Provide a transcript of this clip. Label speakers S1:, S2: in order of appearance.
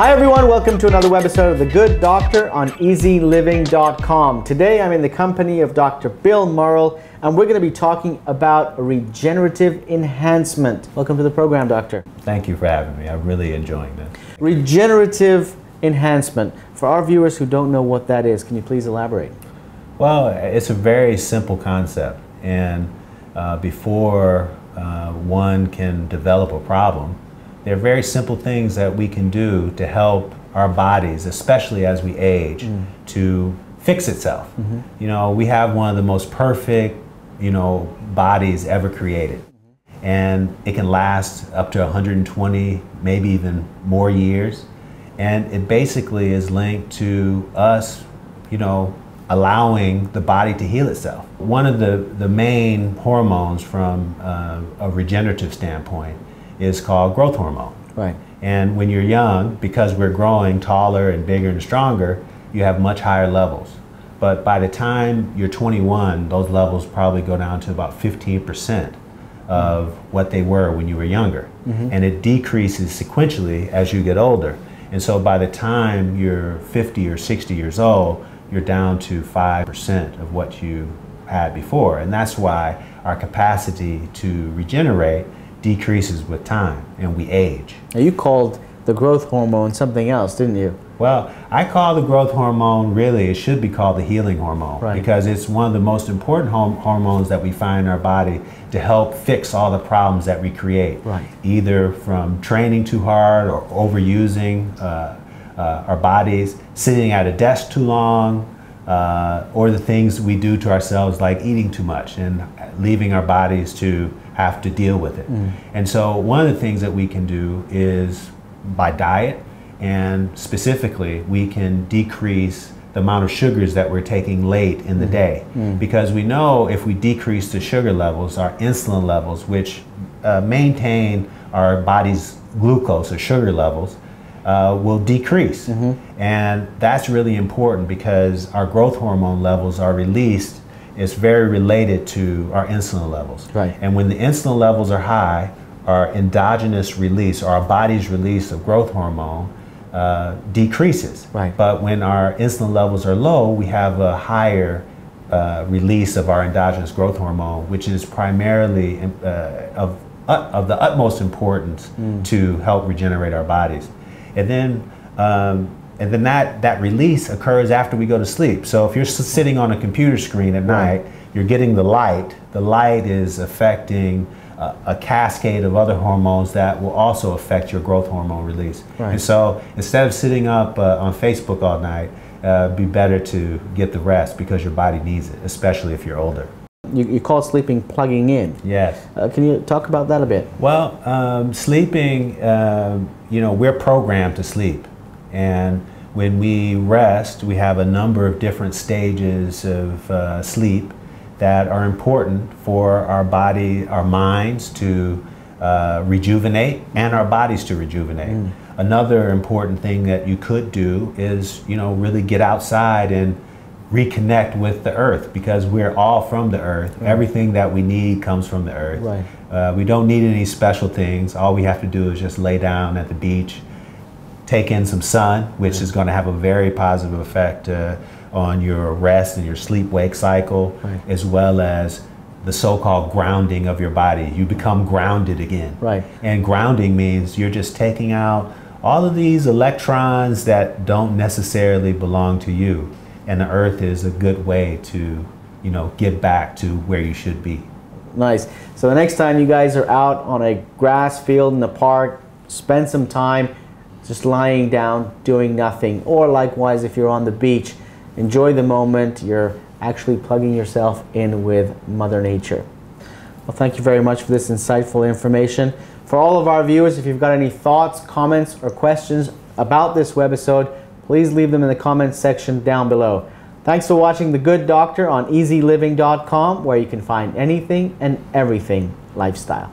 S1: Hi everyone, welcome to another episode of The Good Doctor on eZeLiving.com. Today I'm in the company of Dr. Bill Murrell and we're going to be talking about regenerative enhancement. Welcome to the program, Doctor.
S2: Thank you for having me. I'm really enjoying this.
S1: Regenerative enhancement. For our viewers who don't know what that is, can you please elaborate?
S2: Well, it's a very simple concept, and before one can develop a problem, there are very simple things that we can do to help our bodies, especially as we age, to fix itself. You know, we have one of the most perfect, bodies ever created. And it can last up to 120, maybe even more years. And it basically is linked to us, allowing the body to heal itself. One of the main hormones from a regenerative standpoint is called growth hormone.
S1: Right.
S2: And when you're young, because we're growing taller and bigger and stronger, you have much higher levels. But by the time you're 21, those levels probably go down to about 15% of what they were when you were younger. And it decreases sequentially as you get older. And so by the time you're 50 or 60 years old, you're down to 5% of what you had before. And that's why our capacity to regenerate decreases with time and we age.
S1: Now you called the growth hormone something else, didn't you?
S2: Well, I call the growth hormone, really, it should be called the healing hormone,
S1: right,
S2: because it's one of the most important hormones that we find in our body to help fix all the problems that we create,
S1: right,
S2: either from training too hard or overusing our bodies, sitting at a desk too long, or the things we do to ourselves like eating too much and leaving our bodies to have to deal with it. And so one of the things that we can do is by diet, and specifically we can decrease the amount of sugars that we're taking late in the day, because we know if we decrease the sugar levels, our insulin levels, which maintain our body's glucose or sugar levels, will decrease. And that's really important because our growth hormone levels are released. It's very related to our insulin levels.
S1: Right.
S2: And when the insulin levels are high, our endogenous release, or our body's release of growth hormone decreases.
S1: Right.
S2: But when our insulin levels are low, we have a higher release of our endogenous growth hormone, which is primarily of the utmost importance to help regenerate our bodies. And then that release occurs after we go to sleep. So if you're sitting on a computer screen at night, you're getting the light. The light is affecting a cascade of other hormones that will also affect your growth hormone release.
S1: Right.
S2: And so instead of sitting up on Facebook all night, it'd be better to get the rest because your body needs it, especially if you're older.
S1: You call sleeping plugging in.
S2: Yes.
S1: Can you talk about that a bit?
S2: Well, sleeping, we're programmed to sleep. And when we rest, we have a number of different stages of sleep that are important for our body, our minds to rejuvenate and our bodies to rejuvenate. Another important thing that you could do is, really get outside and reconnect with the earth, because we're all from the earth. Everything that we need comes from the earth.
S1: Right.
S2: We don't need any special things. All we have to do is just lay down at the beach, take in some sun, which is going to have a very positive effect on your rest and your sleep-wake cycle, as well as the so-called grounding of your body. You become grounded again.
S1: Right.
S2: And grounding means you're just taking out all of these electrons that don't necessarily belong to you. And the earth is a good way to, get back to where you should be.
S1: Nice. So the next time you guys are out on a grass field in the park, spend some time just lying down, doing nothing. Or likewise, if you're on the beach, enjoy the moment. You're actually plugging yourself in with Mother Nature. Well, thank you very much for this insightful information. For all of our viewers, if you've got any thoughts, comments, or questions about this webisode, please leave them in the comments section down below. Thanks for watching The Good Doctor on eZeLiving.com, where you can find anything and everything lifestyle.